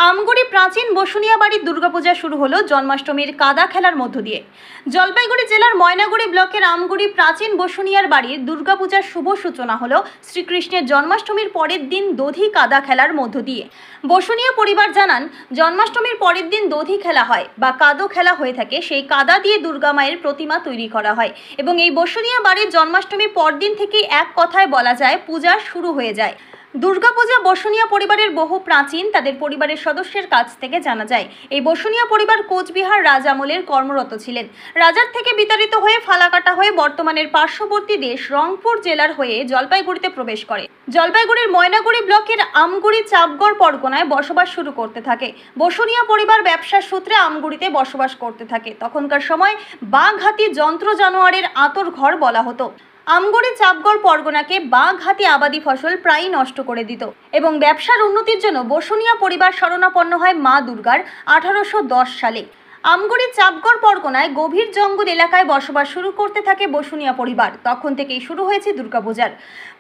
আমগুড়ি প্রাচীন বসুনিয়া বাড়ির দুর্গাপূজা শুরু হলো জন্মাষ্টমীর কাদা খেলার মধ্য দিয়ে। জলপাইগুড়ি জেলার ময়নাগুড়ি ব্লকের আমগুড়ি প্রাচীন বসুনিয়ার বাড়ির দুর্গাপূজার শুভ সূচনা হলো শ্রীকৃষ্ণের জন্মাষ্টমীর পরের দিন দধি কাদা খেলার মধ্য দিয়ে। বসুনিয়া পরিবার জানান, জন্মাষ্টমীর পরের দিন দধি খেলা হয় বা কাদো খেলা হয়ে থাকে। সেই কাদা দিয়ে দুর্গা মায়ের প্রতিমা তৈরি করা হয় এবং এই বসুনিয়া বাড়ির জন্মাষ্টমীর পরদিন থেকেই এক কথায় বলা যায় পূজা শুরু হয়ে যায়। দুর্গাপূজা বসুনিয়া পরিবারের বহু প্রাচীন। তাদের পরিবারের সদস্যের কাছ থেকে জানা যায়, এই বসুনিয়া পরিবার কোচবিহার রাজ আমলের কর্মরত ছিলেন। রাজার থেকে বিতাড়িত হয়ে ফালাকাটা হয়ে বর্তমানের পার্শ্ববর্তী দেশ রংপুর জেলার হয়ে জলপাইগুড়িতে প্রবেশ করে। জলপাইগুড়ির ময়নাগুড়ি ব্লকের আমগুড়ি চাপগড় পরগনায় বসবাস শুরু করতে থাকে। বসুনিয়া পরিবার ব্যবসার সূত্রে আমগুড়িতে বসবাস করতে থাকে। তখনকার সময় বাঘ হাতি যন্ত্র জানোয়ারের আতর ঘর বলা হতো। আমগুড়ি চাপগড় পরগনাকে বাঘ হাতি আবাদি ফসল প্রায় নষ্ট করে দিত এবং ব্যবসার উন্নতির জন্য বসুনিয়া পরিবার শরণাপন্ন হয় মা দুর্গার 1810 সালে। আমগুড়ি চাপগড় পরগনায় গভীর জঙ্গল এলাকায় বসবাস শুরু করতে থাকে বসুনিয়া পরিবার। তখন থেকেই শুরু হয়েছে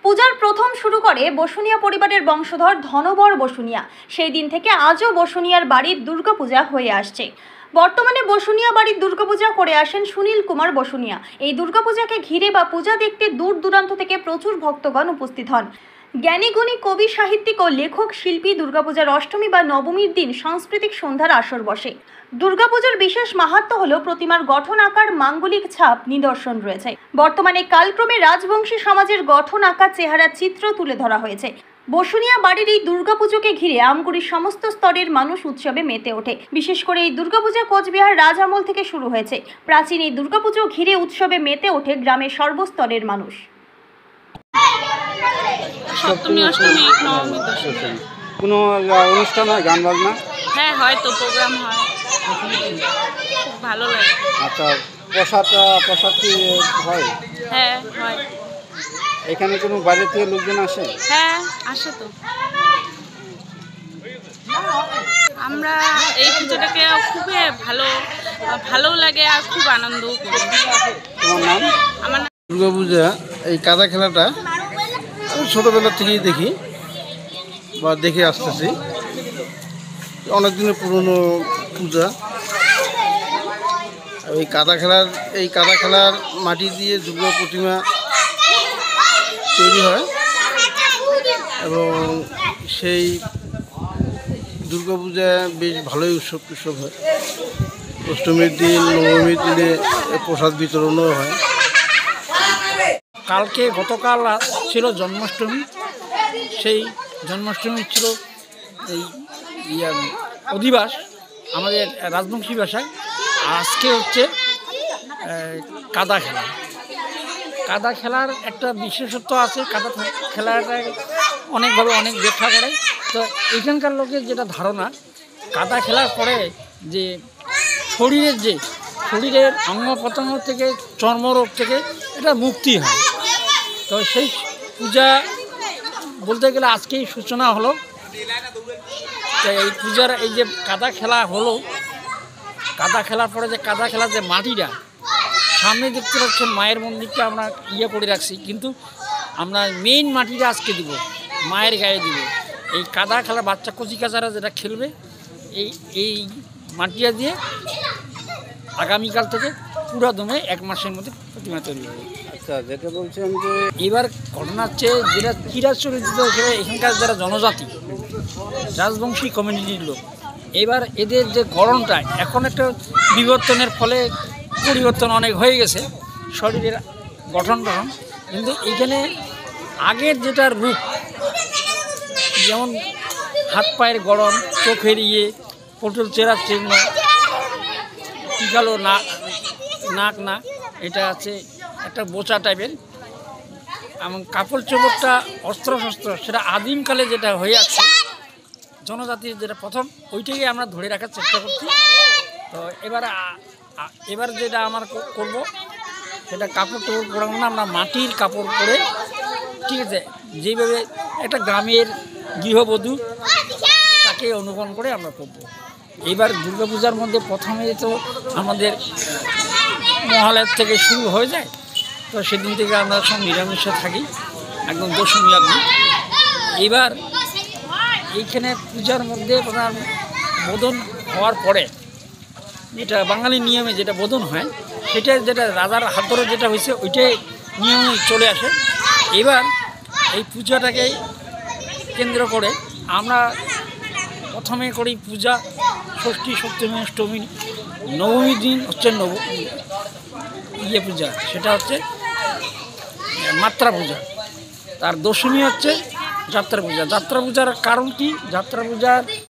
পূজার প্রথম শুরু করে বসুনিয়া পরিবারের বংশধর ধনবর বসুনিয়া। সেই দিন থেকে আজও বসুনিয়ার বাড়ির দুর্গাপূজা হয়ে আসছে। বর্তমানে বসুনিয়া বাড়ির দুর্গাপূজা করে আসেন সুনীল কুমার বসুনিয়া। এই দুর্গাপূজাকে ঘিরে বা পূজা দেখতে দূর দূরান্ত থেকে প্রচুর ভক্তগণ উপস্থিত হন। জ্ঞানীগুণী কবি, সাহিত্যিক ও লেখক, শিল্পী দুর্গাপূজার অষ্টমী বা নবমীর দিন সাংস্কৃতিক সন্ধ্যার আসর বসে। দুর্গাপূজার বিশেষ মাহাত্ম্য হল প্রতিমার গঠন, আকার, মাঙ্গলিক ছাপ নিদর্শন রয়েছে। বর্তমানে কালক্রমে রাজবংশী সমাজের গঠন, আকার, চেহারা, চিত্র তুলে ধরা হয়েছে। বসুনিয়া বাড়ির এই দুর্গাপুজোকে ঘিরে আমগুড়ির সমস্ত স্তরের মানুষ উৎসবে মেতে ওঠে। বিশেষ করে এই দুর্গাপূজা কোচবিহার রাজ আমল থেকে শুরু হয়েছে। প্রাচীন এই দুর্গাপুজো ঘিরে উৎসবে মেতে ওঠে গ্রামের সর্বস্তরের মানুষ। সপ্তমী, অষ্টমী, নবমী, দশমী কোনো অনুষ্ঠান হয়, গান বাজনা? হ্যাঁ, হয়তো প্রোগ্রাম হয়, ভালো লাগে। আচ্ছা, প্রসাদ কি হয়? হ্যাঁ, হয়। এখানে কোনো বাইরে থেকে লোকজন আসে? হ্যাঁ, আসে তো। আমরা এই পুজোটাকে খুবই ভালো লাগে আর খুব আনন্দও করি। তোমার নাম? আমার দুর্গাপূজা এই কাদা খেলাটা আমি ছোটোবেলা থেকেই দেখি বা দেখে আসতেছি। অনেক দিনের পুরনো পূজা। এই কাদা খেলার মাটি দিয়ে দুর্গা প্রতিমা তৈরি হয় এবং সেই দুর্গাপূজা বেশ ভালোই উৎসব হয়। অষ্টমীর দিন, নবমীর দিনে প্রসাদ বিতরণও হয়। গতকাল ছিল জন্মাষ্টমী। সেই জন্মাষ্টমী ছিল এই অধিবাস আমাদের রাজবংশী ভাষায়। আজকে হচ্ছে কাদা খেলা। কাদা খেলার একটা বিশেষত্ব আছে। কাদা খেলাটা অনেকভাবে অনেক ব্যাখ্যা করে। তো এখানকার লোকের যেটা ধারণা, কাদা খেলার পরে যে শরীরের অঙ্গ প্রত্যঙ্গ থেকে, চর্মরোগ থেকে এটা মুক্তি হয়। তো সেই পূজা বলতে গেলে আজকেই সূচনা হলো। তো এই পূজার এই যে কাদা খেলা হলো, কাদা খেলার পরে যে কাদা খেলার যে মাটিটা সামনে দেখতে পাচ্ছেন, মায়ের মন্দিরটা আমরা করে রাখছি, কিন্তু আমরা মেইন মাটিটা আজকে দিব, মায়ের গায়ে দিব। এই কাদা খেলা বাচ্চা কচি কাচারা যেটা খেলবে, এই মাটিটা দিয়ে আগামীকাল থেকে পুরো দমে 1 মাসের মধ্যে প্রতিমা তৈরি হবে। আচ্ছা, যেটা বলছেন যে এবার ঘটনা হচ্ছে, যেটা চিরাচরিত এখানকার যারা জনজাতি রাজবংশী কমিউনিটির লোক, এবার এদের যে গড়নটা এখন একটা বিবর্তনের ফলে পরিবর্তন অনেক হয়ে গেছে শরীরের গঠন, কিন্তু এইখানে আগের যেটা রূপ, যেমন হাত পায়ের গড়ন, চোখের পটল চেরার চিহ্ন, টিকালো নাক না, এটা আছে একটা বোচা টাইপের, এবং কাপড় চোপড়টা অস্ত্র সেটা আদিমকালে যেটা হয়ে আসছে জনজাতির যেটা প্রথম, ওইটাকে আমরা ধরে রাখার চেষ্টা করছি। তো এবার যেটা আমার করব, সেটা কাপড় টাপড় পরাবো না, আমরা মাটির কাপড় পরে, ঠিক আছে, যেভাবে একটা গ্রামের গৃহবধূ তাকে অনুকরণ করে আমরা করব। এবার দুর্গাপূজার মধ্যে প্রথমে তো আমাদের মহালয়ার থেকে শুরু হয়ে যায়। তো সেদিন থেকে আমরা সব নিরামিষে থাকি, একদম দশমী অবধি। এবার এইখানে পূজার মধ্যে বোধন হওয়ার পরে যেটা বাঙালি নিয়মে যেটা বোধন হয় সেটা যেটা রাজার হাত ধরে যেটা হয়েছে ওইটাই নিয়মে চলে আসে। এবার এই পূজাটাকে কেন্দ্র করে আমরা প্রথমে করি পূজা, ষষ্ঠী, সপ্তমী, অষ্টমী, নবমী দিন হচ্ছে পূজা, সেটা হচ্ছে মাত্রা পূজা। তার দশমী হচ্ছে যাত্রা পূজা। যাত্রা পূজার কারণ কি? যাত্রা পূজার